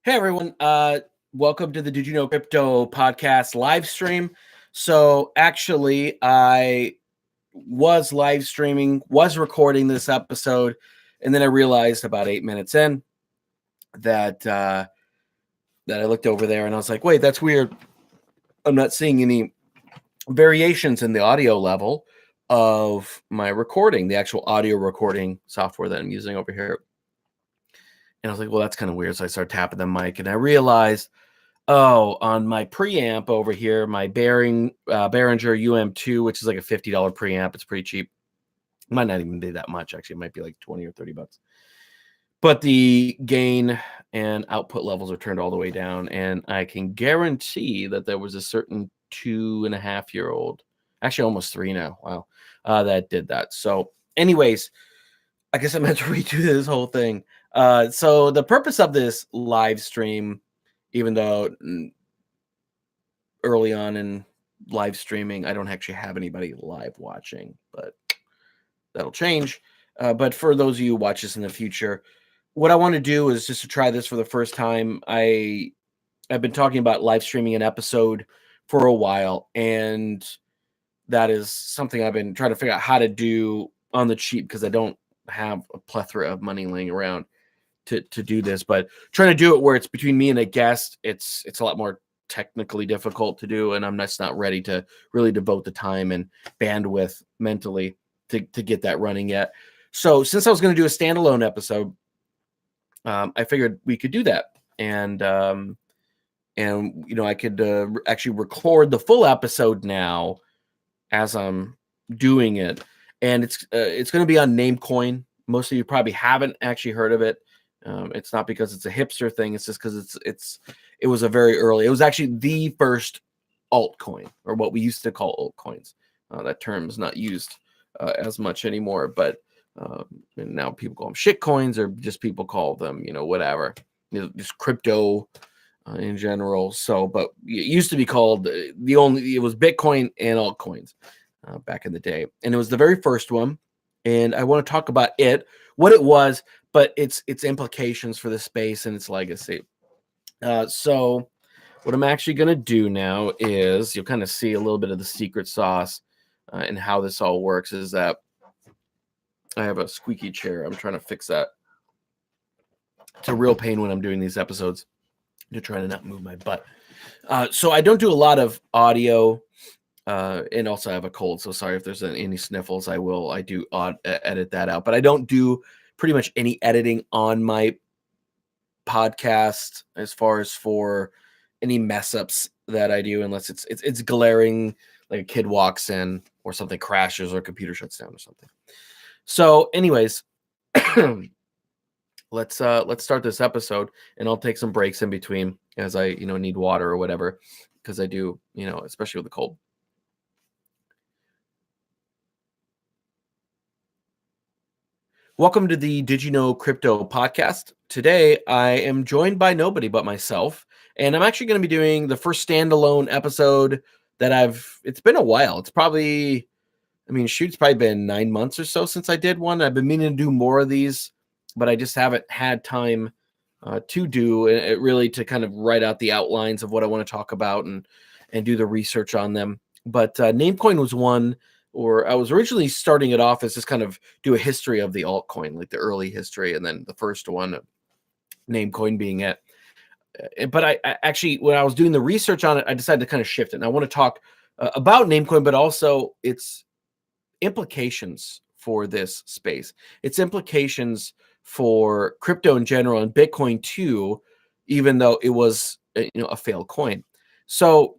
Hey everyone, welcome to the Did You Know Crypto podcast live stream. So actually, I was live streaming, was recording this episode, and then I realized about 8 minutes in that that I looked over there and I was like, "Wait, that's weird. I'm not seeing any variations in the audio level of my recording, the actual audio recording software that I'm using over here." And I was like, "Well, that's kind of weird." So I started tapping the mic, and I realized, oh, on my preamp over here, my Behringer UM2, which is like a $50 preamp. It's pretty cheap. It might not even be that much, actually. It might be like 20 or 30 bucks. But the gain and output levels are turned all the way down. And I can guarantee that there was a certain 2.5-year-old, actually almost 3 now, wow, that did that. So anyways, I guess I meant to redo this whole thing. So the purpose of this live stream, even though early on in live streaming, I don't actually have anybody live watching, but that'll change. But for those of you who watch this in the future, what I want to do is just to try this for the first time. I've been talking about live streaming an episode for a while, and that is something I've been trying to figure out how to do on the cheap because I don't have a plethora of money laying around to do this. But trying to do it where it's between me and a guest, it's a lot more technically difficult to do, and I'm just not ready to really devote the time and bandwidth mentally to get that running yet. So since I was going to do a standalone episode, I figured we could do that, and I could actually record the full episode now as I'm doing it, and it's going to be on Namecoin. Most of you probably haven't actually heard of it. It's not because it's a hipster thing. It's just because it was a very early. It was actually the first altcoin, or what we used to call altcoins. That term is not used as much anymore, but now people call them shit coins, or just people call them, whatever, just crypto in general. So, but it used to be called it was Bitcoin and altcoins back in the day, and it was the very first one. And I want to talk about what it was, but its implications for the space and its legacy. So what I'm actually going to do now is, you'll kind of see a little bit of the secret sauce and how this all works, is that I have a squeaky chair. I'm trying to fix that. It's a real pain when I'm doing these episodes to try to not move my butt. So I don't do a lot of audio, and also I have a cold, so sorry if there's any sniffles. I do edit that out, but I don't do pretty much any editing on my podcast as far as for any mess ups that I do, unless it's glaring, like a kid walks in or something crashes or a computer shuts down or something. So anyways, let's start this episode, and I'll take some breaks in between as I need water or whatever, because I do, especially with the cold. Welcome to the Did You Know Crypto podcast. Today, I am joined by nobody but myself, and I'm actually going to be doing the first standalone episode that it's been a while. It's probably, it's probably been 9 months or so since I did one. I've been meaning to do more of these, but I just haven't had time to do it, really, to kind of write out the outlines of what I want to talk about and do the research on them. But Namecoin was one, or I was originally starting it off as just kind of do a history of the altcoin, like the early history, and then the first one, Namecoin being it. But I actually, when I was doing the research on it, I decided to kind of shift it. And I want to talk about Namecoin, but also its implications for this space, its implications for crypto in general, and Bitcoin too, even though it was a failed coin. So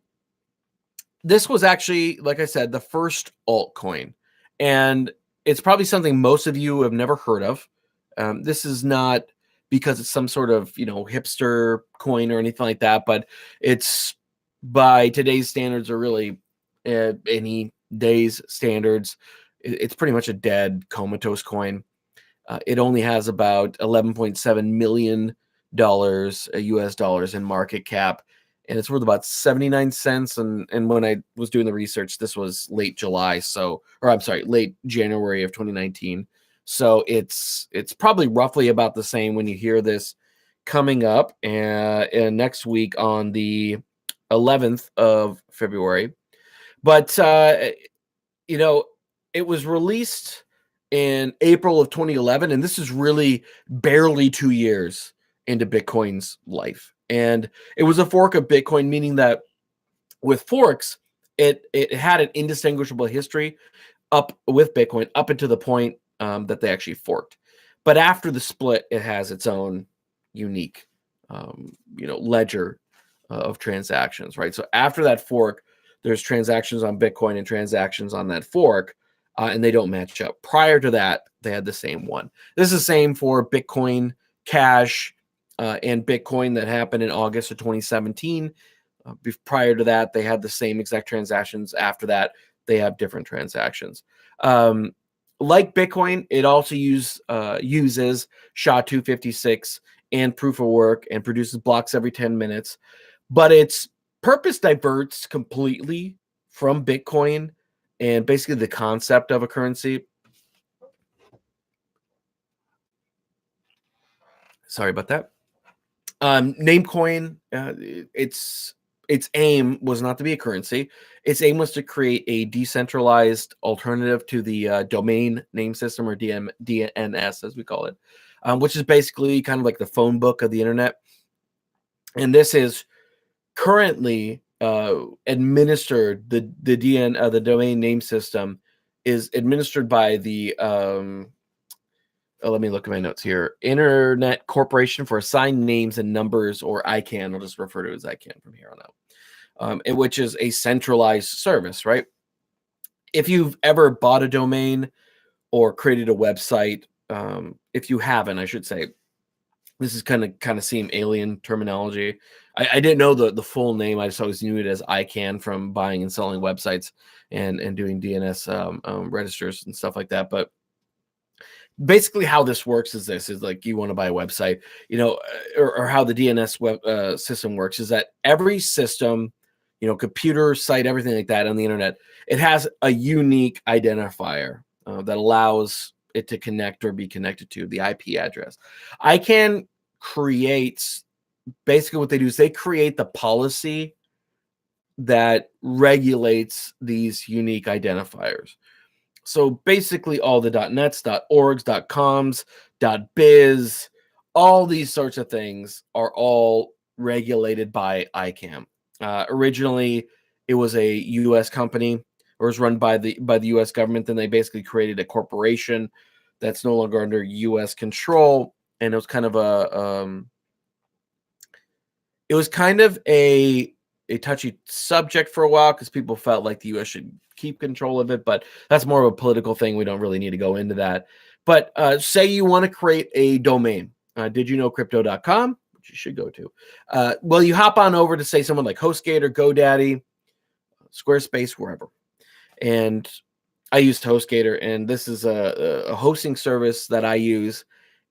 this was actually, like I said, the first altcoin, and it's probably something most of you have never heard of. This is not because it's some sort of hipster coin or anything like that, but it's, by today's standards, or really any day's standards, it's pretty much a dead, comatose coin. It only has about $11.7 million US dollars in market cap, and it's worth about 79 cents. And when I was doing the research, this was late January of 2019. So it's probably roughly about the same when you hear this, coming up next week on the 11th of February. But you know, it was released in April of 2011, and this is really barely 2 years into Bitcoin's life. And it was a fork of Bitcoin, meaning that with forks, it had an indistinguishable history up with Bitcoin up until the point that they actually forked. But after the split, it has its own unique, ledger of transactions, right? So after that fork, there's transactions on Bitcoin and transactions on that fork, and they don't match up. Prior to that, they had the same one. This is the same for Bitcoin Cash and Bitcoin that happened in August of 2017. Prior to that, they had the same exact transactions. After that, they have different transactions. Like Bitcoin, it also uses SHA-256 and proof of work and produces blocks every 10 minutes. But its purpose diverts completely from Bitcoin and basically the concept of a currency. Sorry about that. Namecoin, its aim was not to be a currency. Its aim was to create a decentralized alternative to the domain name system, or DNS, as we call it, which is basically kind of like the phone book of the internet. And this is currently administered. The domain name system is administered by the let me look at my notes here. Internet Corporation for Assigned Names and Numbers, or ICANN. I'll just refer to it as ICANN from here on out. Which is a centralized service, right? If you've ever bought a domain or created a website, if you haven't, I should say, this is kind of seem alien terminology. I didn't know the full name. I just always knew it as ICANN from buying and selling websites and doing DNS registers and stuff like that. But basically how this works is like you want to buy a website, or how the DNS web system works is that every system, computer site, everything like that on the internet, it has a unique identifier that allows it to connect or be connected to the IP address. ICANN creates, basically what they do is they create the policy that regulates these unique identifiers. So basically all the .nets, .orgs, .coms, .biz, all these sorts of things are all regulated by ICANN. Originally, it was a U.S. company, or was run by the U.S. government. Then they basically created a corporation that's no longer under U.S. control, and it was kind of a touchy subject for a while because people felt like the U.S. should keep control of it, but that's more of a political thing. We don't really need to go into that. But say you want to create a domain. Did you know crypto.com, which you should go to? Well, you hop on over to, say, someone like HostGator, GoDaddy, Squarespace, wherever. And I used HostGator, and this is a hosting service that I use.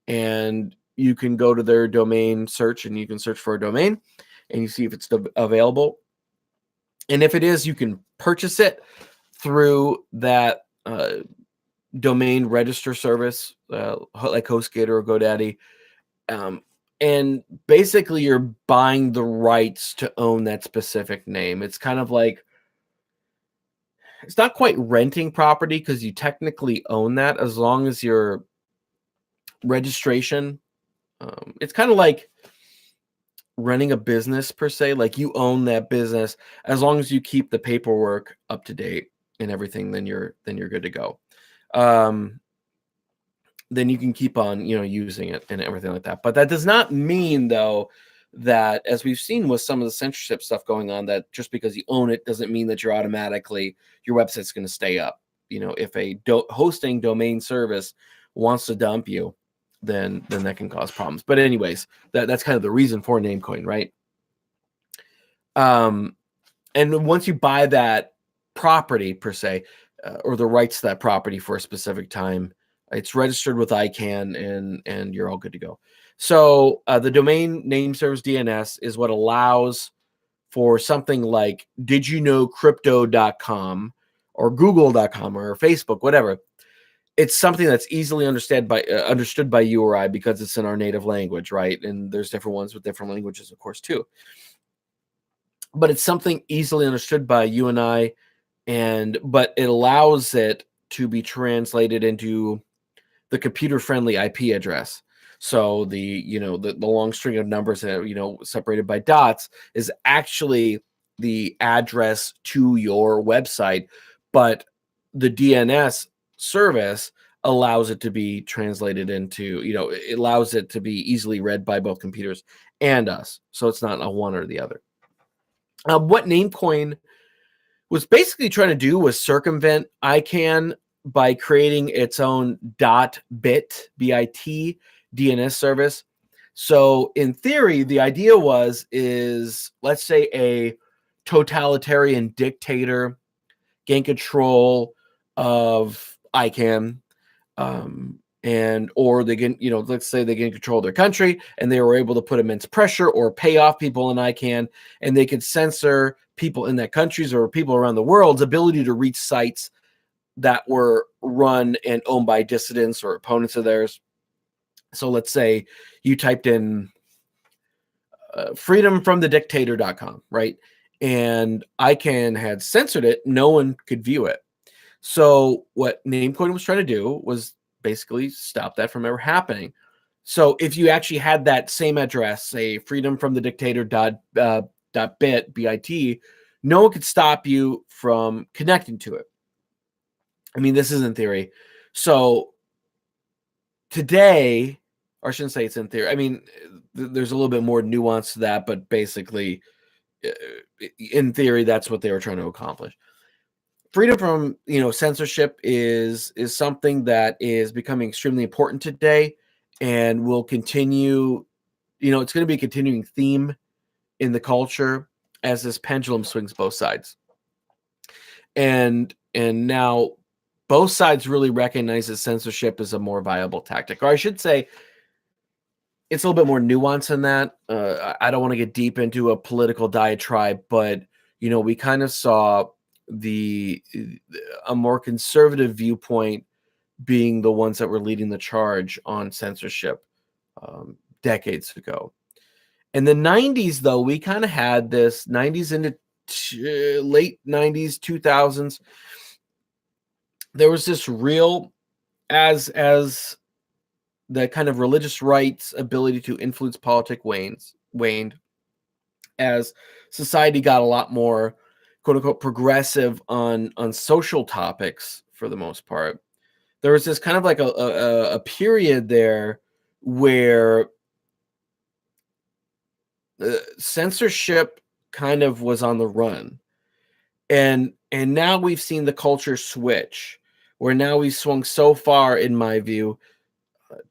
And you can go to their domain search, and you can search for a domain, and you see if it's available. And if it is, you can purchase it through that domain register service, like HostGator or GoDaddy. And basically, you're buying the rights to own that specific name. It's kind of like, it's not quite renting property because you technically own that as long as your registration. It's kind of like running a business per se. Like, you own that business as long as you keep the paperwork up to date and everything. Then you're good to go. Then you can keep on using it and everything like that. But that does not mean, though, that, as we've seen with some of the censorship stuff going on, that just because you own it doesn't mean that you're automatically, your website's going to stay up. If a hosting domain service wants to dump you, then that can cause problems. But anyways, that's kind of the reason for Namecoin, right? And once you buy that property per se, or the rights to that property for a specific time, it's registered with ICANN, and you're all good to go. So the domain name service, DNS, is what allows for something like did you know crypto.com or google.com or Facebook, whatever. it's something that's easily understood by you or I because it's in our native language, right? And there's different ones with different languages, of course, too. But it's something easily understood by you and I, but it allows it to be translated into the computer-friendly IP address. So the long string of numbers that separated by dots is actually the address to your website, but the DNS service allows it to be translated into, it allows it to be easily read by both computers and us. So it's not a one or the other. What Namecoin was basically trying to do was circumvent ICANN by creating its own .bit BIT DNS service. So in theory, the idea is let's say a totalitarian dictator gain control of ICANN, or they get, let's say they gain control of their country and they were able to put immense pressure or pay off people in ICANN, and they could censor people in that countries or people around the world's ability to reach sites that were run and owned by dissidents or opponents of theirs. So let's say you typed in freedomfromthedictator.com, right? And ICANN had censored it. No one could view it. So what Namecoin was trying to do was basically stop that from ever happening. So if you actually had that same address, say freedomfromthedictator.bit, BIT, no one could stop you from connecting to it. I mean, this is in theory. So today, or I shouldn't say it's in theory. I mean, there's a little bit more nuance to that, but basically, in theory, that's what they were trying to accomplish. Freedom from censorship is something that is becoming extremely important today, and will continue. It's going to be a continuing theme in the culture as this pendulum swings both sides. And now both sides really recognize that censorship is a more viable tactic, or I should say, it's a little bit more nuanced than that. I don't want to get deep into a political diatribe, but we kind of saw a more conservative viewpoint being the ones that were leading the charge on censorship decades ago. In the 90s, though, we kind of had this 90s into late 90s, 2000s. There was this real, as the kind of religious right's ability to influence politics waned, as society got a lot more quote unquote progressive on social topics for the most part. There was this kind of like a period there where censorship kind of was on the run, and now we've seen the culture switch, where now we've swung so far, in my view,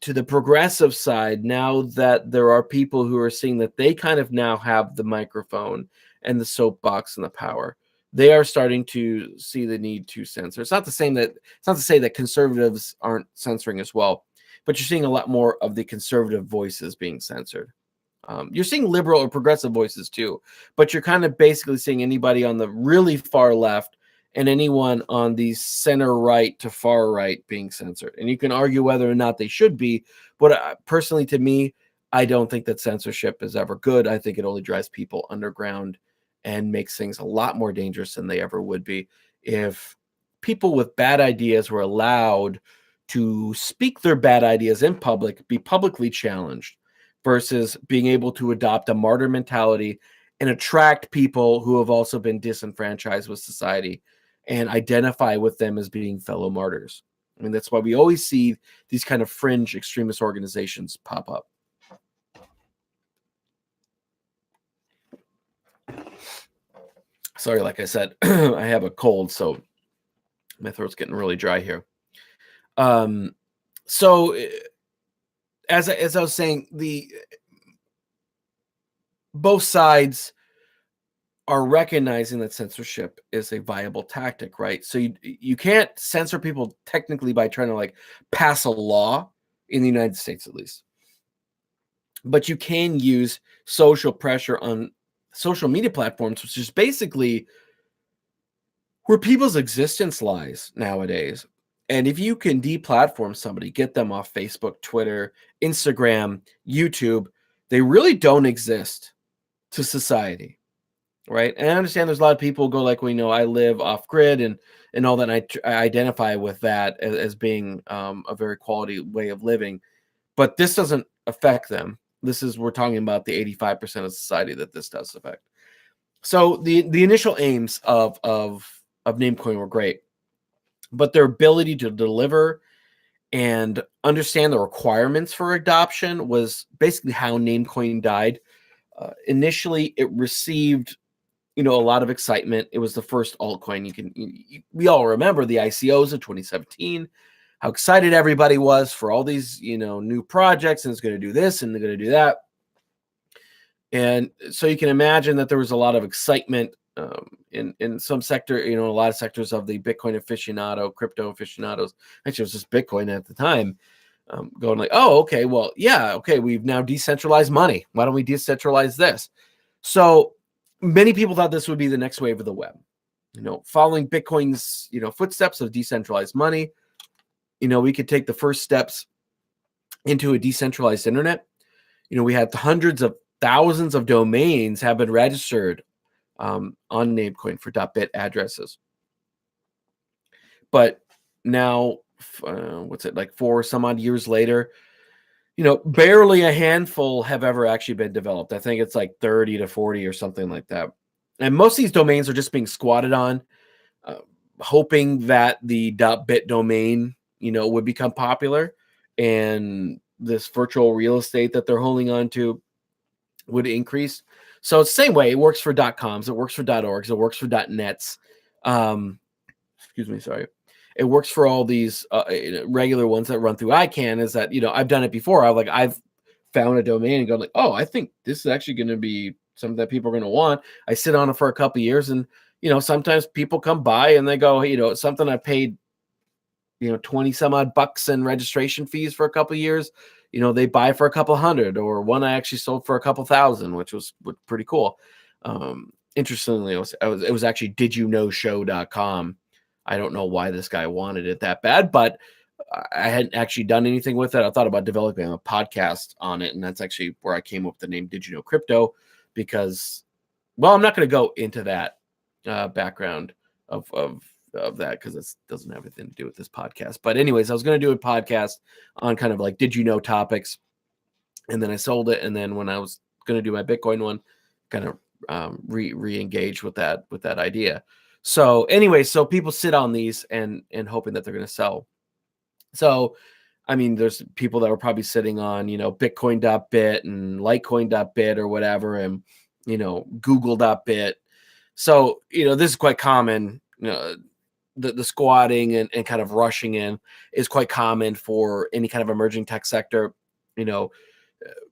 to the progressive side, now that there are people who are seeing that they kind of now have the microphone and the soapbox and the power. They are starting to see the need to censor. It's not to say that conservatives aren't censoring as well, but you're seeing a lot more of the conservative voices being censored. You're seeing liberal or progressive voices too, but you're kind of basically seeing anybody on the really far left and anyone on the center right to far right being censored. And you can argue whether or not they should be, but personally, to me, I don't think that censorship is ever good. I think it only drives people underground and makes things a lot more dangerous than they ever would be if people with bad ideas were allowed to speak their bad ideas in public, be publicly challenged, versus being able to adopt a martyr mentality and attract people who have also been disenfranchised with society and identify with them as being fellow martyrs. I mean, that's why we always see these kind of fringe extremist organizations pop up. Sorry, like I said, I have a cold, so my throat's getting really dry here. So as I was saying, both sides are recognizing that censorship is a viable tactic, right? So you can't censor people technically by trying to like pass a law in the United States, at least. But you can use social pressure on social media platforms, which is basically where people's existence lies nowadays. And if you can deplatform somebody, get them off Facebook, Twitter, Instagram, YouTube, they really don't exist to society, right? And I understand there's a lot of people who go like, well, I live off grid and all that. And I identify with that as being a very quality way of living, but this doesn't affect them. We're talking about the 85% of society that this does affect. So the initial aims of Namecoin were great, but their ability to deliver and understand the requirements for adoption was basically how Namecoin died. Initially, it received a lot of excitement. It was the first altcoin. We all remember the ICOs of 2017, how excited everybody was for all these new projects, and it's going to do this and they're going to do that. And so you can imagine that there was a lot of excitement in some sector, a lot of sectors of the Bitcoin aficionado, crypto aficionados. Actually, it was just Bitcoin at the time, going like, oh, okay, well, yeah, okay, we've now decentralized money. Why don't we decentralize this? So many people thought this would be the next wave of the web, following Bitcoin's, footsteps of decentralized money. We could take the first steps into a decentralized internet. We had hundreds of thousands of domains have been registered on Namecoin for .bit addresses. But now, what's it, like 4 some odd years later, barely a handful have ever actually been developed. I think it's like 30 to 40 or something like that. And most of these domains are just being squatted on, hoping that the .bit domain, would become popular, and this virtual real estate that they're holding on to would increase. So it's the same way. It works for .coms, it works for .orgs, it works for .nets. Excuse me, sorry. It works for all these regular ones that run through ICANN. Is that I've done it before. I've found a domain and gone like, oh, I think this is actually going to be something that people are going to want. I sit on it for a couple of years, and sometimes people come by and they go, it's something I paid 20 some odd bucks in registration fees for a couple of years. They buy for a couple hundred, or one I actually sold for a couple thousand, which was pretty cool. Interestingly, it was actually didyouknowshow.com. I don't know why this guy wanted it that bad, but I hadn't actually done anything with it. I thought about developing a podcast on it, and that's actually where I came up with the name Did You Know Crypto, because, well, I'm not going to go into that background of that, because it doesn't have anything to do with this podcast. But anyways, I was going to do a podcast on kind of like did you know topics, and then I sold it. And then when I was going to do my Bitcoin one, kind of re-engage with that idea. So anyway, so people sit on these and hoping that they're going to sell. So I mean, there's people that were probably sitting on Bitcoin.bit and Litecoin.bit or whatever, and Google.bit. So this is quite common. The squatting and kind of rushing in is quite common for any kind of emerging tech sector.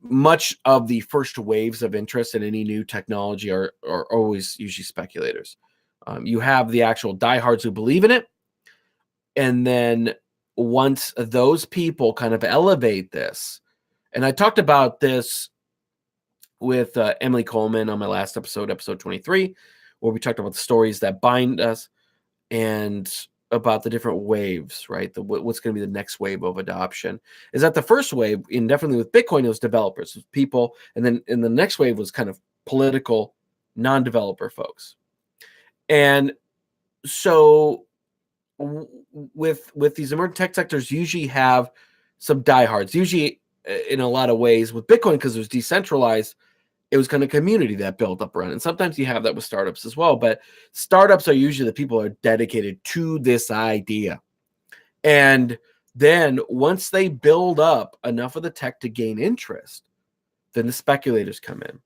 Much of the first waves of interest in any new technology are always usually speculators. You have the actual diehards who believe in it, and then once those people kind of elevate this, and I talked about this with Emily Coleman on my last episode 23, where we talked about the stories that bind us and about the different waves, right? What's going to be the next wave of adoption is that the first wave, and definitely with Bitcoin, it was developers, it was people, and then in the next wave was kind of political, non-developer folks. And so with these emerging tech sectors, usually have some diehards. Usually, in a lot of ways, with Bitcoin, because it was decentralized, it was kind of community that built up around it. And sometimes you have that with startups as well. But startups are usually the people who are dedicated to this idea. And then once they build up enough of the tech to gain interest, then the speculators come in.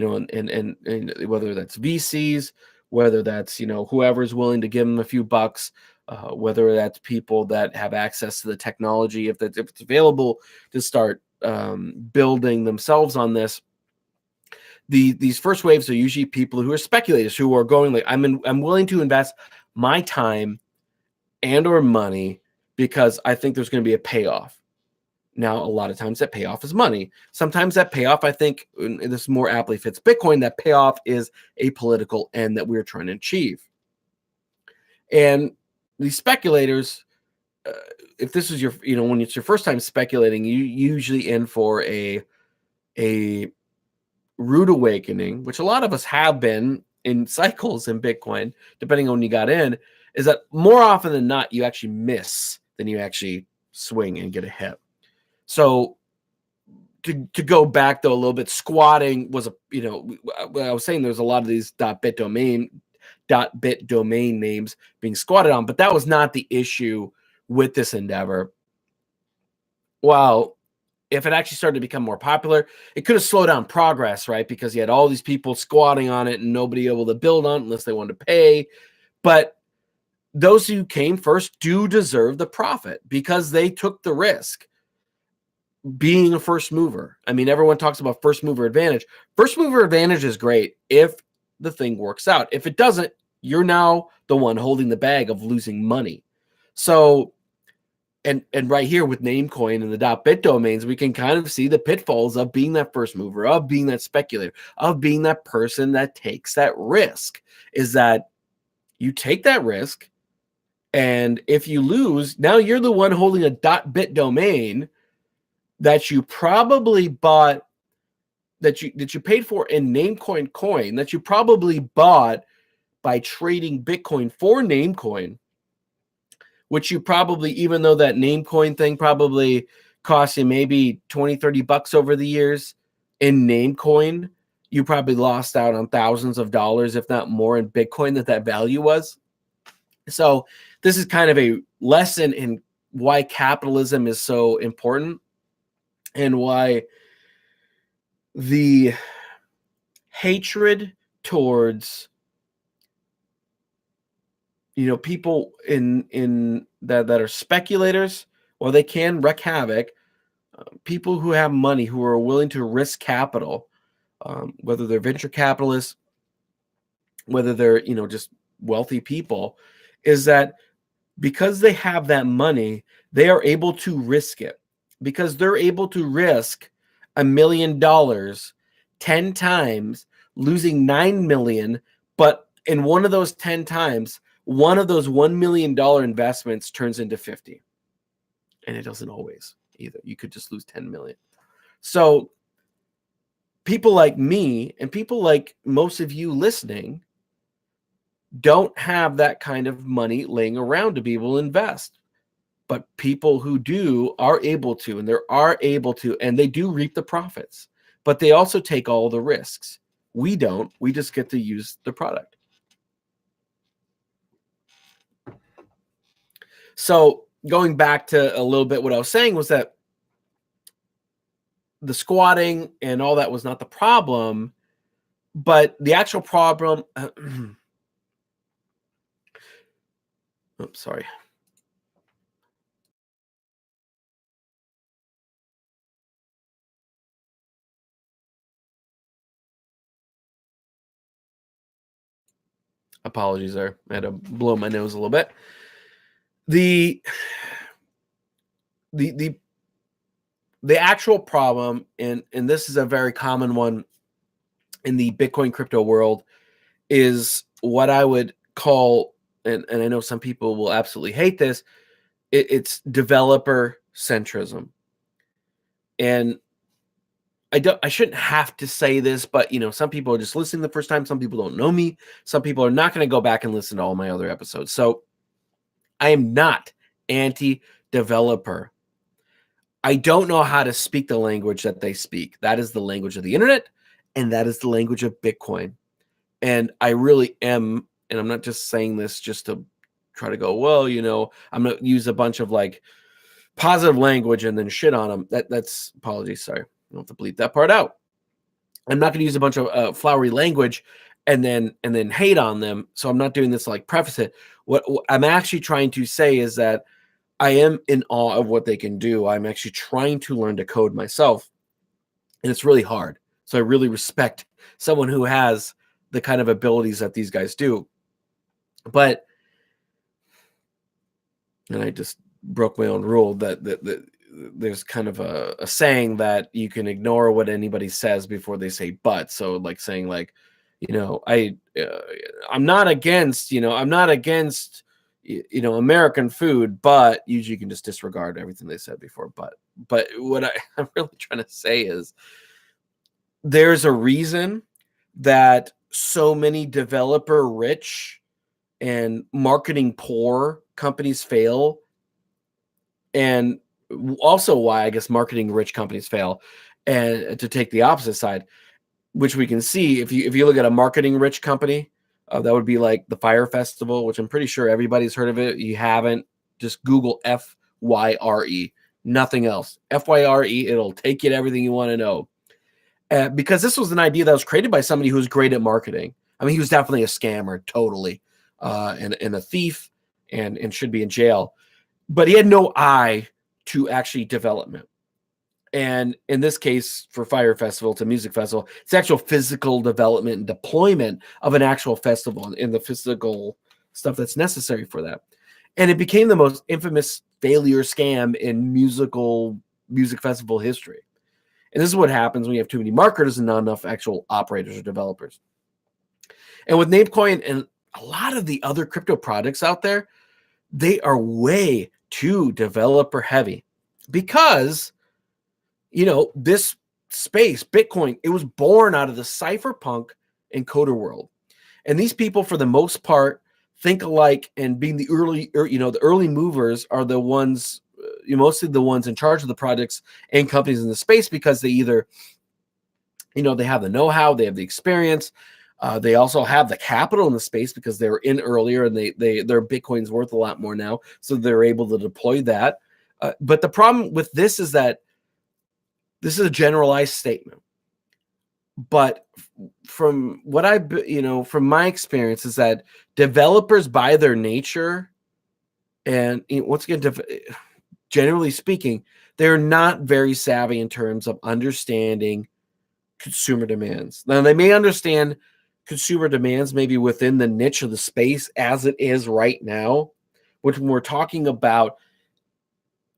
And whether that's VCs, whether that's whoever's willing to give them a few bucks, whether that's people that have access to the technology, if it's available to start building themselves on this. These first waves are usually people who are speculators, who are going like, I'm willing to invest my time and or money because I think there's going to be a payoff. Now, a lot of times that payoff is money. Sometimes that payoff, I think, and this more aptly fits Bitcoin, that payoff is a political end that we're trying to achieve. And these speculators, if this is your, when it's your first time speculating, you usually in for a rude awakening, which a lot of us have been in cycles in Bitcoin, depending on when you got in, is that more often than not, you actually miss than you actually swing and get a hit. So to go back though a little bit, squatting was I was saying there's a lot of these .bit domain names being squatted on, but that was not the issue with this endeavor. Well, if it actually started to become more popular, it could have slowed down progress, right? Because you had all these people squatting on it and nobody able to build on it unless they wanted to pay. But those who came first do deserve the profit because they took the risk. Being a first mover. I mean, everyone talks about first mover advantage. First mover advantage is great if the thing works out. If it doesn't, you're now the one holding the bag of losing money. So, and right here with Namecoin and the .bit domains, we can kind of see the pitfalls of being that first mover, of being that speculator, of being that person that takes that risk. Is that you take that risk, and if you lose, now you're the one holding a .bit domain that you probably bought, that you paid for in Namecoin coin, that you probably bought by trading Bitcoin for Namecoin, which you probably, even though that Namecoin thing probably cost you maybe 20, 30 bucks over the years, in Namecoin, you probably lost out on thousands of dollars, if not more, in Bitcoin that value was. So this is kind of a lesson in why capitalism is so important, and why the hatred towards people in that are speculators, or they can wreak havoc, people who have money, who are willing to risk capital, whether they're venture capitalists, whether they're just wealthy people, is that because they have that money, they are able to risk it, because they're able to risk $1 million 10 times, losing 9 million. But in one of those 10 times, one of those $1 million investments turns into 50. And it doesn't always either. You could just lose 10 million. So people like me and people like most of you listening don't have that kind of money laying around to be able to invest. But people who do are able to, and they do reap the profits, but they also take all the risks. We don't. We just get to use the product. So going back to a little bit, what I was saying was that the squatting and all that was not the problem, but the actual problem. Sorry. Apologies there. I had to blow my nose a little bit. The actual problem, and this is a very common one in the Bitcoin crypto world, is what I would call, and I know some people will absolutely hate this, it's developer centrism. And I shouldn't have to say this, but some people are just listening the first time. Some people don't know me. Some people are not going to go back and listen to all my other episodes. So I am not anti-developer. I don't know how to speak the language that they speak. That is the language of the internet, and that is the language of Bitcoin. And I really am, and I'm not just saying this just to try to go, well, I'm going to use a bunch of like positive language and then shit on them. That's apologies. Sorry. I don't have to bleep that part out. I'm not going to use a bunch of flowery language and then hate on them. So I'm not doing this to like preface it. What I'm actually trying to say is that I am in awe of what they can do. I'm actually trying to learn to code myself, and it's really hard. So I really respect someone who has the kind of abilities that these guys do. But, and I just broke my own rule that there's kind of a saying that you can ignore what anybody says before they say but. So like saying like, I'm not against American food, but usually you can just disregard everything they said before. But what I'm really trying to say is there's a reason that so many developer rich and marketing poor companies fail, and also why I guess marketing rich companies fail. And to take the opposite side, which we can see if you look at a marketing rich company, that would be like the Fire Festival, which I'm pretty sure everybody's heard of it. You haven't, just Google FYRE, nothing else. FYRE, it'll take you to everything you want to know. Because this was an idea that was created by somebody who was great at marketing. I mean, he was definitely a scammer, totally, and a thief, and should be in jail. But he had no eye to actually development. And in this case, for Fire Festival, it's a music festival. It's actual physical development and deployment of an actual festival and the physical stuff that's necessary for that. And it became the most infamous failure scam in music festival history. And this is what happens when you have too many marketers and not enough actual operators or developers. And with Namecoin and a lot of the other crypto products out there, they are way too developer heavy because this space, Bitcoin, it was born out of the cypherpunk and coder world. And these people, for the most part, think alike, and being the early movers are the ones, mostly the ones in charge of the projects and companies in the space, because they either, they have the know-how, they have the experience, they also have the capital in the space because they were in earlier and their Bitcoin's worth a lot more now, so they're able to deploy that. But the problem with this is that this is a generalized statement, but from what from my experience is that developers by their nature, and once again, generally speaking, they're not very savvy in terms of understanding consumer demands. Now, they may understand consumer demands maybe within the niche of the space as it is right now, which when we're talking about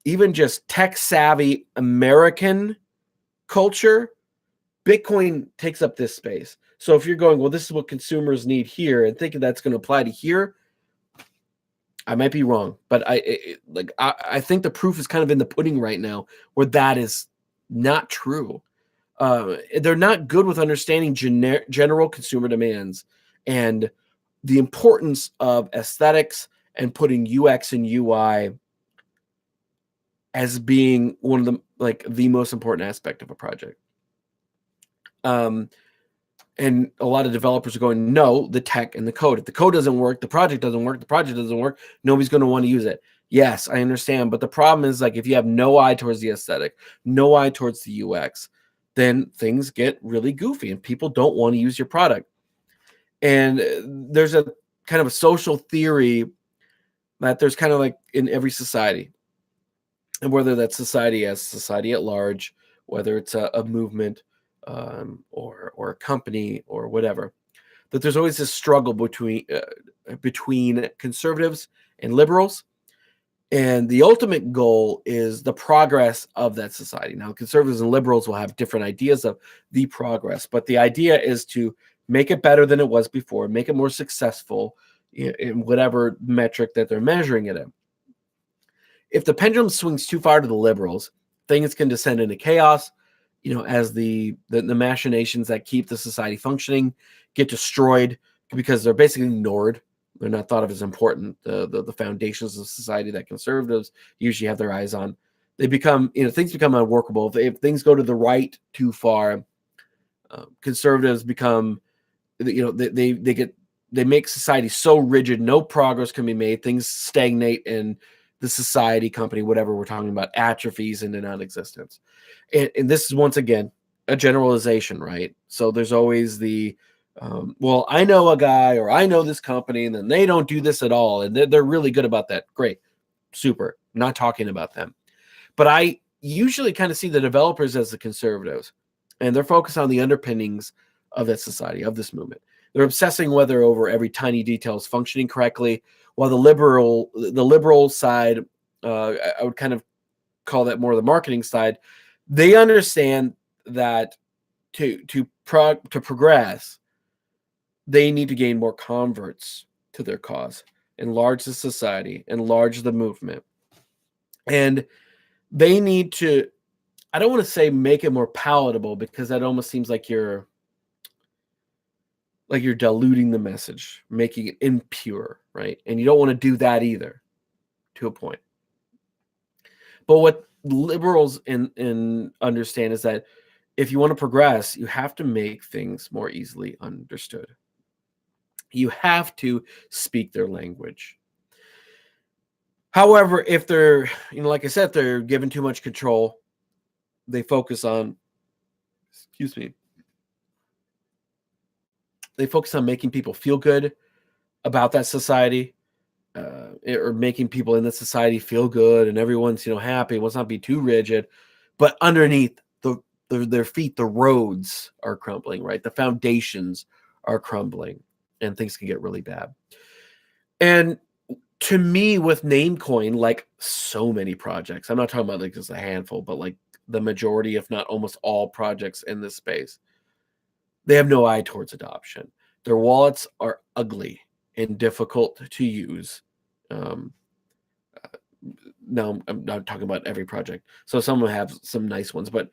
even just tech savvy American culture, Bitcoin takes up this space. So if you're going, well, this is what consumers need here, and thinking that's going to apply to here, I might be wrong. But I think the proof is kind of in the pudding right now, where that is not true. They're not good with understanding general consumer demands and the importance of aesthetics and putting UX and UI as being one of the most important aspect of a project. And a lot of developers are going, no, the tech and the code. If the code doesn't work, the project doesn't work. The project doesn't work, nobody's going to want to use it. Yes, I understand. But the problem is, if you have no eye towards the aesthetic, no eye towards the UX, then things get really goofy and people don't want to use your product. And there's a kind of a social theory that there's kind of in every society, and whether that's society as society at large, whether it's a movement, or a company or whatever, that there's always this struggle between conservatives and liberals, and the ultimate goal is the progress of that society. Now, conservatives and liberals will have different ideas of the progress, but the idea is to make it better than it was before, make it more successful in whatever metric that they're measuring it in. If the pendulum swings too far to the liberals, things can descend into chaos, as the machinations that keep the society functioning get destroyed because they're basically ignored. They're not thought of as important. The foundations of society that conservatives usually have their eyes on, they become, things become unworkable. If things go to the right too far, conservatives become, they make society so rigid, no progress can be made. Things stagnate, and the society, company, whatever we're talking about, atrophies into non-existence. And this is, once again, a generalization, right? So there's always the, well, I know a guy, or I know this company, and then they don't do this at all, and they're really good about that. Great. Super. Not talking about them. But I usually kind of see the developers as the conservatives, and they're focused on the underpinnings of that society, of this movement. They're obsessing whether over every tiny detail is functioning correctly, while the liberal side, I would kind of call that more the marketing side. They understand that to progress, they need to gain more converts to their cause. enlarge the society, enlarge the movement. And they need to, I don't want to say make it more palatable, because that almost seems like you're diluting the message, making it impure, right? And you don't want to do that either, to a point. But what liberals understand is that if you want to progress, you have to make things more easily understood. You have to speak their language. However, if they're, like I said, they're given too much control, they focus on, they focus on making people feel good about that society, or making people in the society feel good, and everyone's happy. Let's not be too rigid, but underneath their feet, the roads are crumbling, right? The foundations are crumbling, and things can get really bad. And to me, with Namecoin, like so many projects, I'm not talking about like just a handful, but like the majority, if not almost all projects in this space, they have no eye towards adoption. Their wallets are ugly and difficult to use. No, I'm not talking about every project. So some will have some nice ones, but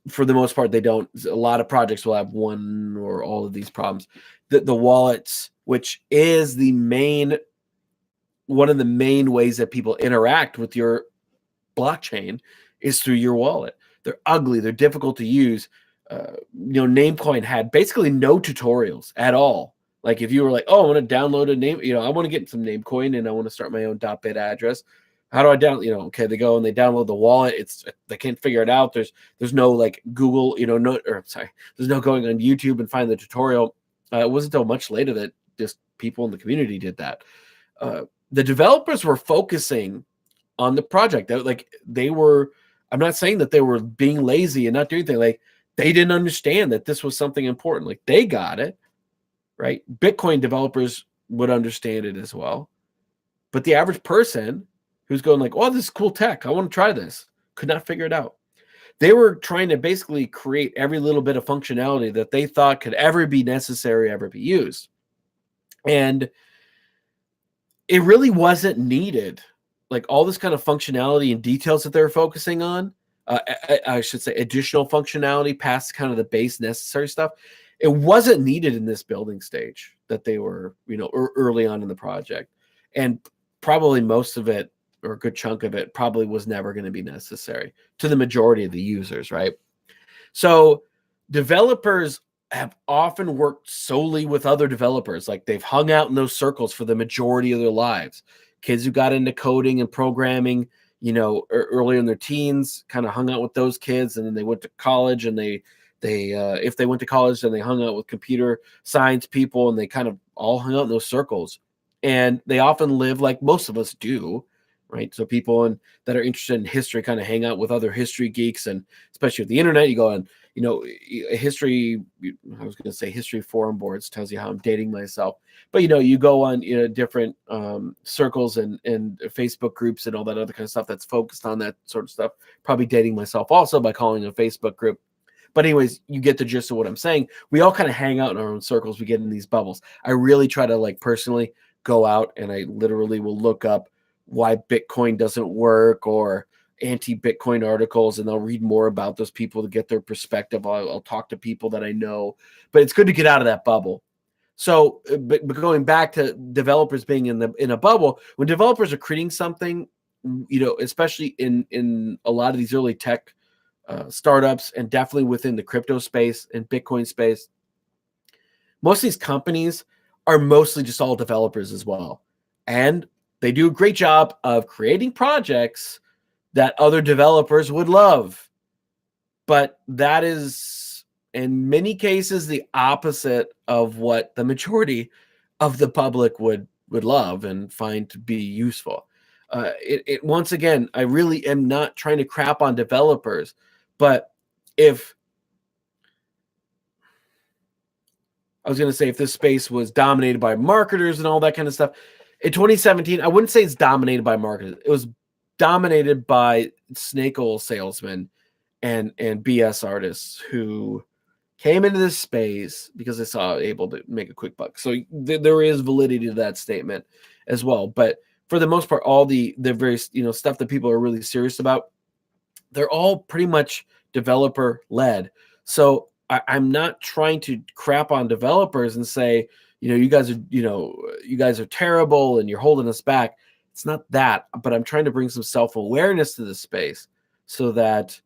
for the most part, they don't. A lot of projects will have one or all of these problems. The wallets, which is one of the main ways that people interact with your blockchain, is through your wallet. They're ugly. They're difficult to use. Namecoin had basically no tutorials at all. Like if you were like, oh, I want to download a name, I want to get some Namecoin and I want to start my own .bit address. How do I download? Okay, they go and they download the wallet. They can't figure it out. There's no like Google, there's no going on YouTube and find the tutorial. It wasn't until much later that just people in the community did that. The developers were focusing on the project. I'm not saying that they were being lazy and not doing anything. Like they didn't understand that this was something important. Like they got it, right? Bitcoin developers would understand it as well. But the average person who's going like, oh, this is cool tech, I want to try this, could not figure it out. They were trying to basically create every little bit of functionality that they thought could ever be necessary, ever be used. And it really wasn't needed. Like all this kind of functionality and details that they're focusing on, I should say additional functionality past kind of the base necessary stuff, it wasn't needed in this building stage that they were, early on in the project. And probably most of it, or a good chunk of it, probably was never going to be necessary to the majority of the users, right? So developers have often worked solely with other developers. Like they've hung out in those circles for the majority of their lives. Kids who got into coding and programming, earlier in their teens, kind of hung out with those kids, and then they went to college, and they if they went to college, then they hung out with computer science people, and they kind of all hung out in those circles. And they often live like most of us do, right? So people that are interested in history kind of hang out with other history geeks, and especially with the internet, you go on, history. I was going to say history forum boards, tells you how I'm dating myself, but you go on different circles and Facebook groups and all that other kind of stuff that's focused on that sort of stuff. Probably dating myself also by calling a Facebook group. But anyways, you get the gist of what I'm saying. We all kind of hang out in our own circles. We get in these bubbles. I really try to personally go out, and I literally will look up why Bitcoin doesn't work or anti-Bitcoin articles, and I'll read more about those people to get their perspective. I'll talk to people that I know, but it's good to get out of that bubble. So, but going back to developers being in a bubble, when developers are creating something, especially in a lot of these early tech startups, and definitely within the crypto space and Bitcoin space, most of these companies are mostly just all developers as well. And they do a great job of creating projects that other developers would love. But that is, in many cases, the opposite of what the majority of the public would love and find to be useful. Once again, I really am not trying to crap on developers, but if I was going to say, if this space was dominated by marketers and all that kind of stuff, in 2017, I wouldn't say it's dominated by marketers. It was dominated by snake oil salesmen and BS artists who came into this space because they saw able to make a quick buck. So there is validity to that statement. as well. But for the most part, all the various stuff that people are really serious about, they're all pretty much developer led. So I'm not trying to crap on developers and say, you guys are terrible and you're holding us back. It's not that, but I'm trying to bring some self-awareness to this space so that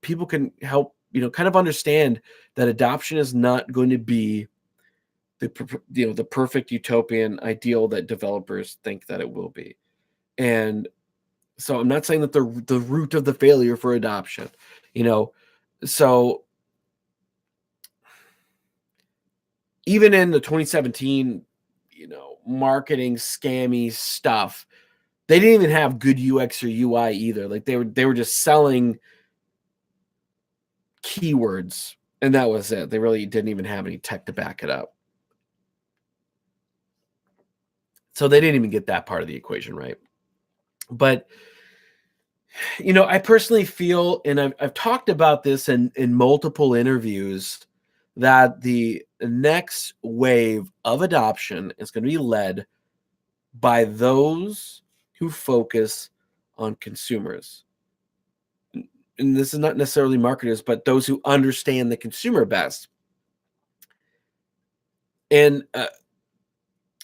people can help, kind of understand that adoption is not going to be the perfect utopian ideal that developers think that it will be. And so I'm not saying that the root of the failure for adoption, so even in the 2017, marketing scammy stuff, they didn't even have good UX or UI either. Like they were just selling keywords and that was it. They really didn't even have any tech to back it up. So they didn't even get that part of the equation right. But I personally feel, and I've talked about this in multiple interviews, that the next wave of adoption is going to be led by those who focus on consumers. And this is not necessarily marketers, but those who understand the consumer best. And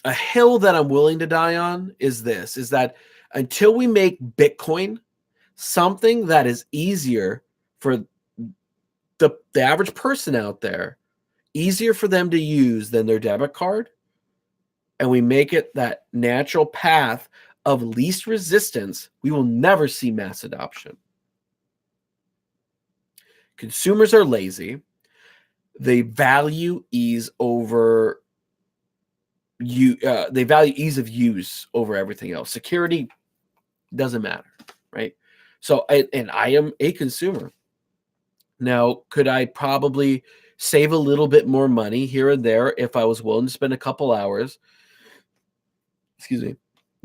a hill that I'm willing to die on is that until we make Bitcoin something that is easier for the average person out there, easier for them to use than their debit card, and we make it that natural path of least resistance, we will never see mass adoption. Consumers are lazy. They value ease over they value ease of use over everything else. Security doesn't matter, right? So, and I am a consumer. Now, could I probably save a little bit more money here and there if I was willing to spend a couple hours,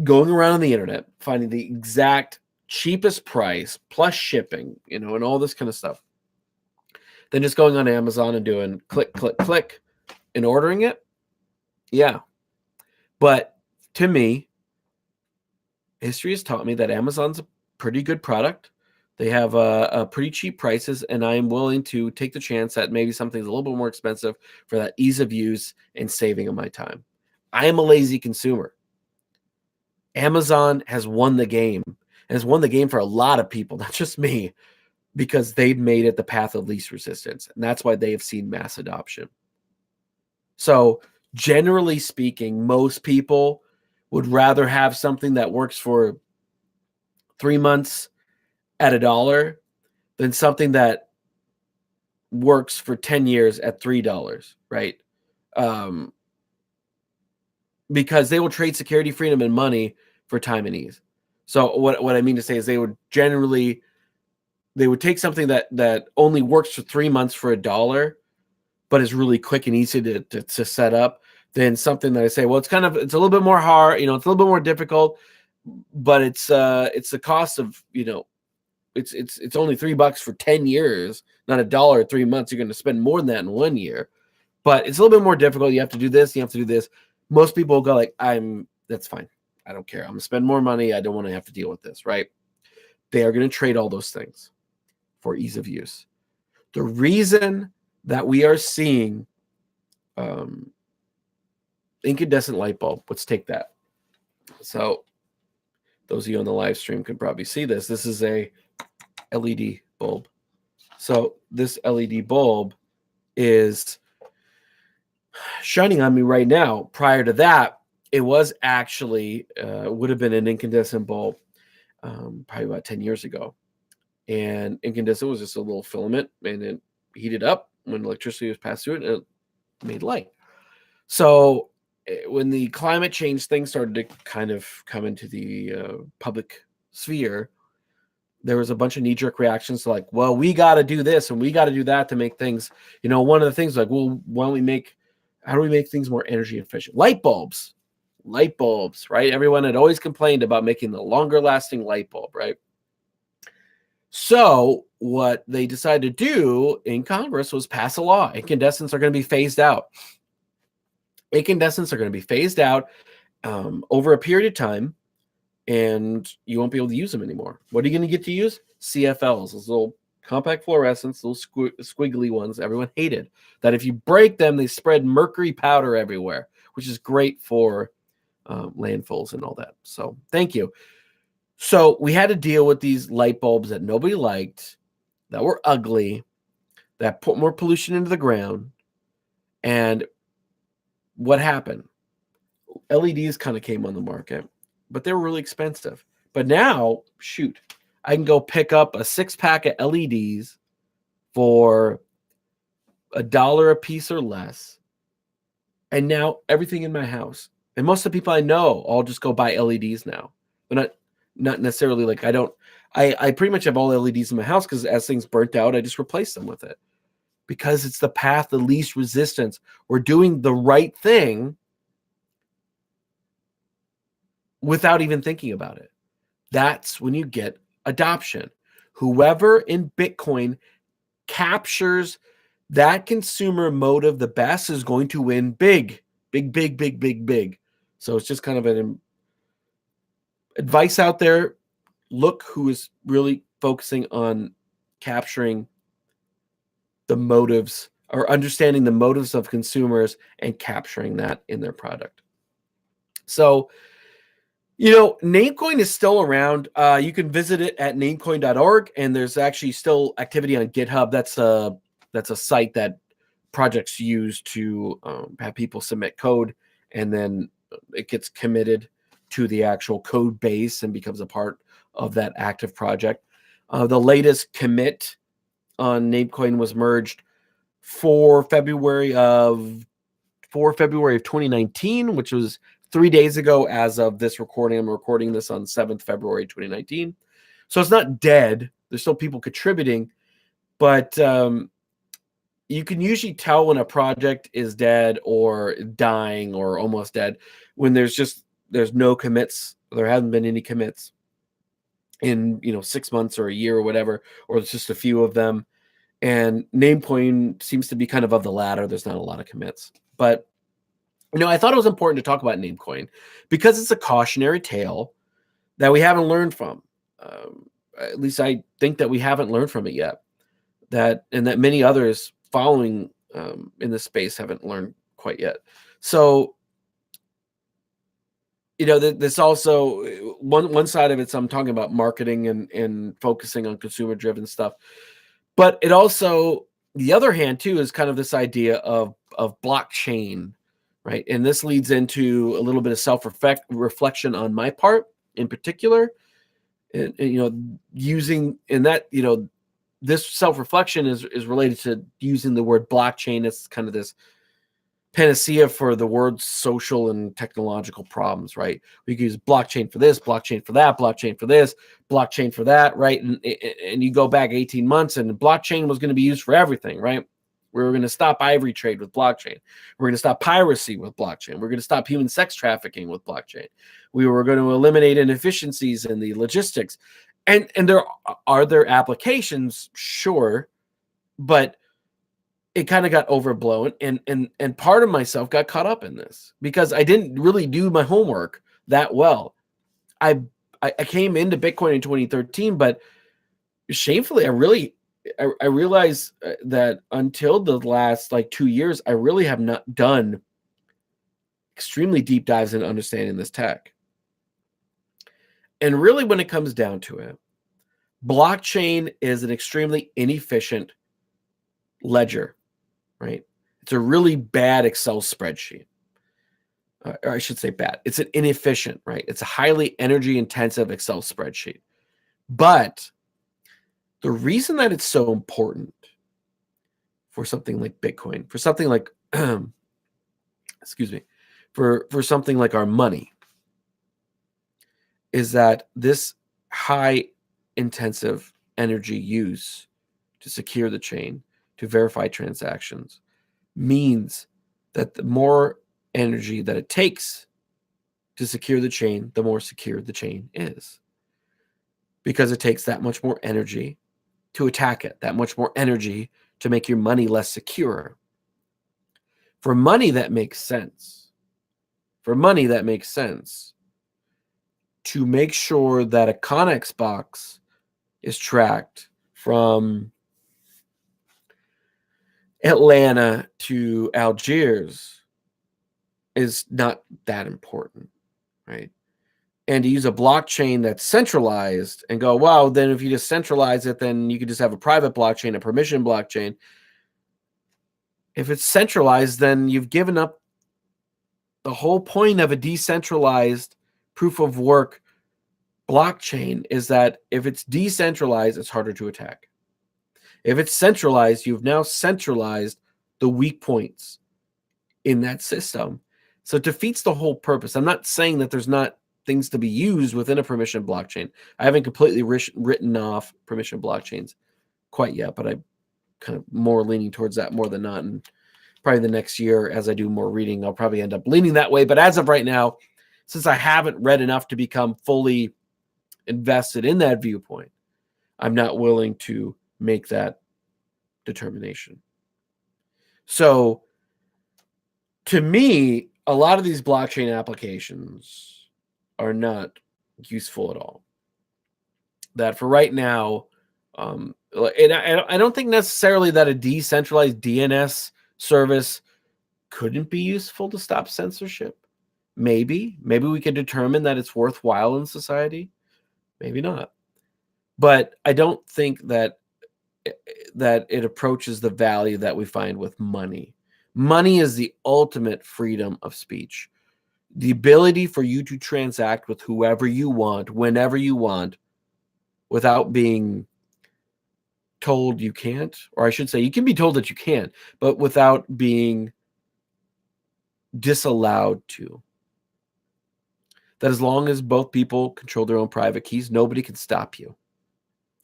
going around on the internet, finding the exact cheapest price plus shipping, and all this kind of stuff, than just going on Amazon and doing click, click, click and ordering it? Yeah. But to me, history has taught me that Amazon's a pretty good product. They have pretty cheap prices, and I'm willing to take the chance that maybe something's a little bit more expensive for that ease of use and saving of my time. I am a lazy consumer. Amazon has won the game, and has won the game for a lot of people, not just me, because they've made it the path of least resistance, and that's why they have seen mass adoption. So generally speaking, most people would rather have something that works for 3 months at $1 than something that works for 10 years at $3, right? Because they will trade security, freedom, and money for time and ease. So what I mean to say is they would take something that only works for 3 months for $1, but is really quick and easy to set up, than something that I say, well, it's a little bit more hard, it's a little bit more difficult, but it's the cost of, it's only $3 for 10 years, not $1 3 months. You're going to spend more than that in 1 year, but it's a little bit more difficult. You have to do this. You have to do this. Most people will go like, that's fine. I don't care. I'm going to spend more money. I don't want to have to deal with this, right? They are going to trade all those things for ease of use. The reason that we are seeing incandescent light bulb, let's take that. So those of you on the live stream can probably see this. This is a LED bulb. So this LED bulb is shining on me right now. Prior to that, it was actually would have been an incandescent bulb probably about 10 years ago. And incandescent was just a little filament, and it heated up when electricity was passed through it, and it made light. So when the climate change thing started to kind of come into the public sphere, there was a bunch of knee-jerk reactions to like, well, we got to do this and we got to do that to make things, one of the things like, well, how do we make things more energy efficient? Light bulbs, right? Everyone had always complained about making the longer lasting light bulb, right? So what they decided to do in Congress was pass a law. Incandescents are going to be phased out. over a period of time, and you won't be able to use them anymore. What are you going to get to use? CFLs, those little compact fluorescents, those squiggly ones everyone hated. That if you break them, they spread mercury powder everywhere, which is great for landfills and all that. So thank you. So we had to deal with these light bulbs that nobody liked, that were ugly, that put more pollution into the ground. And what happened? LEDs kind of came on the market, but they were really expensive. But now, shoot, I can go pick up a 6-pack of LEDs for $1 a piece or less. And now everything in my house, and most of the people I know all just go buy LEDs now. But not necessarily like I pretty much have all LEDs in my house because as things burnt out, I just replaced them with it. Because it's the path of least resistance. We're doing the right thing without even thinking about it. That's when you get adoption. Whoever in Bitcoin captures that consumer motive the best is going to win big. So it's just kind of an advice out there. Look who is really focusing on capturing the motives or understanding the motives of consumers and capturing that in their product. So, Namecoin is still around. You can visit it at namecoin.org, and there's actually still activity on GitHub. That's a site that projects use to have people submit code, and then it gets committed to the actual code base and becomes a part of that active project. The latest commit on Namecoin was merged for February of 2019, which was 3 days ago as of this recording. I'm recording this on 7th February 2019. So it's not dead. There's still people contributing, but you can usually tell when a project is dead or dying or almost dead when there's no commits. There haven't been any commits in 6 months or a year or whatever, or it's just a few of them. And Namecoin seems to be kind of the latter. There's not a lot of commits. But I thought it was important to talk about Namecoin because it's a cautionary tale that we haven't learned from. At least I think that we haven't learned from it yet. That many others following in this space haven't learned quite yet. So, this also one side of it. So I'm talking about marketing and focusing on consumer-driven stuff. But it also, the other hand too, is kind of this idea of blockchain, right? And this leads into a little bit of self-reflection on my part in particular. And using in that, this self-reflection is related to using the word blockchain as kind of this panacea for the word social and technological problems, right? We can use blockchain for this, blockchain for that, blockchain for this, blockchain for that, right? And you go back 18 months and blockchain was going to be used for everything, right? We were going to stop ivory trade with blockchain. We're going to stop piracy with blockchain. We're going to stop human sex trafficking with blockchain. We were going to eliminate inefficiencies in the logistics. And there applications, sure, but it kind of got overblown, and part of myself got caught up in this because I didn't really do my homework that well. I came into Bitcoin in 2013, but shamefully, I realized that until the last 2 years, I really have not done extremely deep dives into understanding this tech. And really, when it comes down to it, blockchain is an extremely inefficient ledger. Right? It's a really bad Excel spreadsheet. Or I should say bad. It's an inefficient, right? It's a highly energy intensive Excel spreadsheet. But the reason that it's so important for something like Bitcoin, for something like, excuse me, for something like our money, is that this high intensive energy use to secure the chain, to verify transactions, means that the more energy that it takes to secure the chain, the more secure the chain is. Because it takes that much more energy to attack it, that much more energy to make your money less secure. For money, that makes sense. For money, that makes sense. To make sure that a Connex box is tracked from Atlanta to Algiers is not that important, right? And to use a blockchain that's centralized and go, wow, then if you just centralize it, then you could just have a private blockchain, a permission blockchain. If it's centralized, then you've given up the whole point of a decentralized proof of work blockchain is that if it's decentralized, it's harder to attack. If it's centralized, you've now centralized the weak points in that system. So it defeats the whole purpose. I'm not saying that there's not things to be used within a permission blockchain. I haven't completely written off permission blockchains quite yet, but I'm kind of more leaning towards that more than not. And probably the next year, as I do more reading, I'll probably end up leaning that way. But as of right now, since I haven't read enough to become fully invested in that viewpoint, I'm not willing to make that determination. So to me, a lot of these blockchain applications are not useful at all. That for right now, and I don't think necessarily that a decentralized DNS service couldn't be useful to stop censorship. Maybe we could determine that it's worthwhile in society. Maybe not. But I don't think that it approaches the value that we find with money. Money is the ultimate freedom of speech. The ability for you to transact with whoever you want, whenever you want, without being told you can't, or I should say you can be told that you can, but without being disallowed to. That as long as both people control their own private keys, nobody can stop you.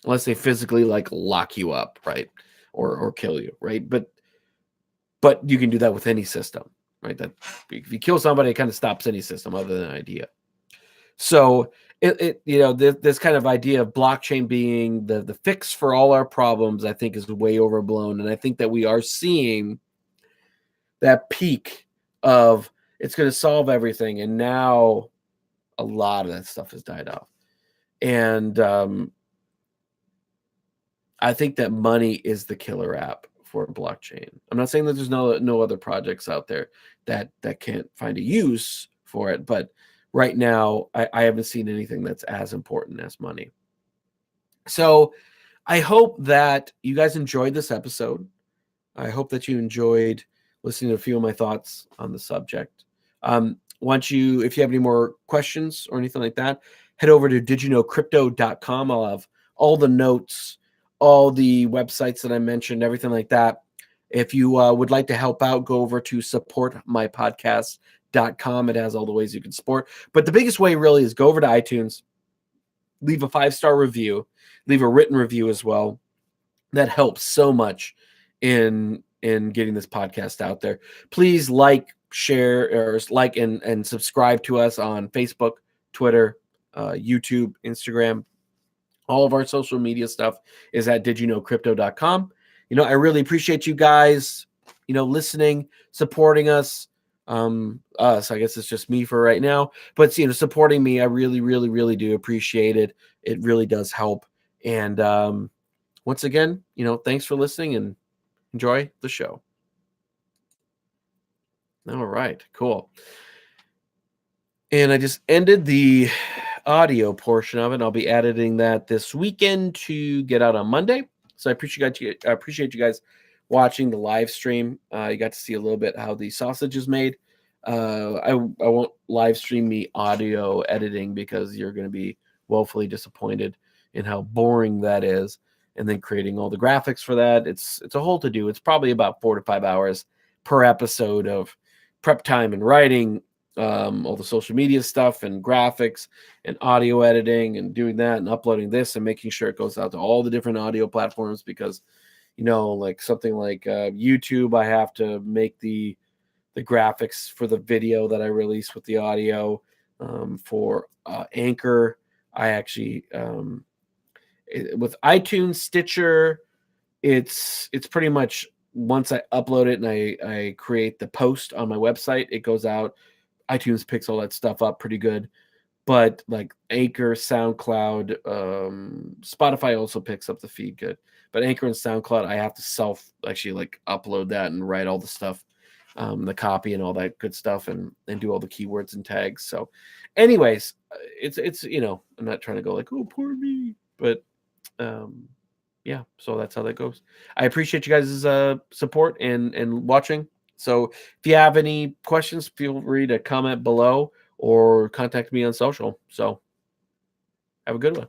Unless they physically like lock you up, right? Or kill you, right? But you can do that with any system, right? That if you kill somebody, it kind of stops any system other than an idea. So this kind of idea of blockchain being the fix for all our problems, I think is way overblown. And I think that we are seeing that peak of it's going to solve everything. And now a lot of that stuff has died off. And I think that money is the killer app for blockchain. I'm not saying that there's no other projects out there that can't find a use for it, but right now I haven't seen anything that's as important as money. So I hope that you guys enjoyed this episode. I hope that you enjoyed listening to a few of my thoughts on the subject. If you have any more questions or anything like that, head over to didyouknowcrypto.com. I'll have all the notes, all the websites that I mentioned, everything like that. If you would like to help out, go over to supportmypodcast.com. It has all the ways you can support. But the biggest way really is go over to iTunes, leave a 5-star review, leave a written review as well. That helps so much in getting this podcast out there. Please share, or like and subscribe to us on Facebook, Twitter, YouTube, Instagram. All of our social media stuff is at didyouknowcrypto.com. I really appreciate you guys, listening, supporting us. I guess it's just me for right now, but supporting me. I really, really, really do appreciate it. It really does help. And once again, thanks for listening and enjoy the show. All right, cool. And I just ended the audio portion of it. I'll be editing that this weekend to get out on Monday. So I appreciate you guys watching the live stream. You got to see a little bit how the sausage is made. I won't live stream me audio editing because you're going to be woefully disappointed in how boring that is. And then creating all the graphics for that, it's a whole to do. It's probably about 4 to 5 hours per episode of prep time and writing, all the social media stuff and graphics and audio editing and doing that and uploading this and making sure it goes out to all the different audio platforms because, like something like YouTube, I have to make the graphics for the video that I release with the audio. For Anchor, I actually with iTunes, Stitcher, it's pretty much once I upload it and I create the post on my website, it goes out iTunes picks all that stuff up pretty good. But like Anchor, SoundCloud, Spotify also picks up the feed good. But Anchor and SoundCloud, I have to actually like upload that and write all the stuff, the copy and all that good stuff, and do all the keywords and tags. So, anyways, it's I'm not trying to go like, oh, poor me, but yeah. So that's how that goes. I appreciate you guys' support and watching. So if you have any questions, feel free to comment below or contact me on social. So have a good one.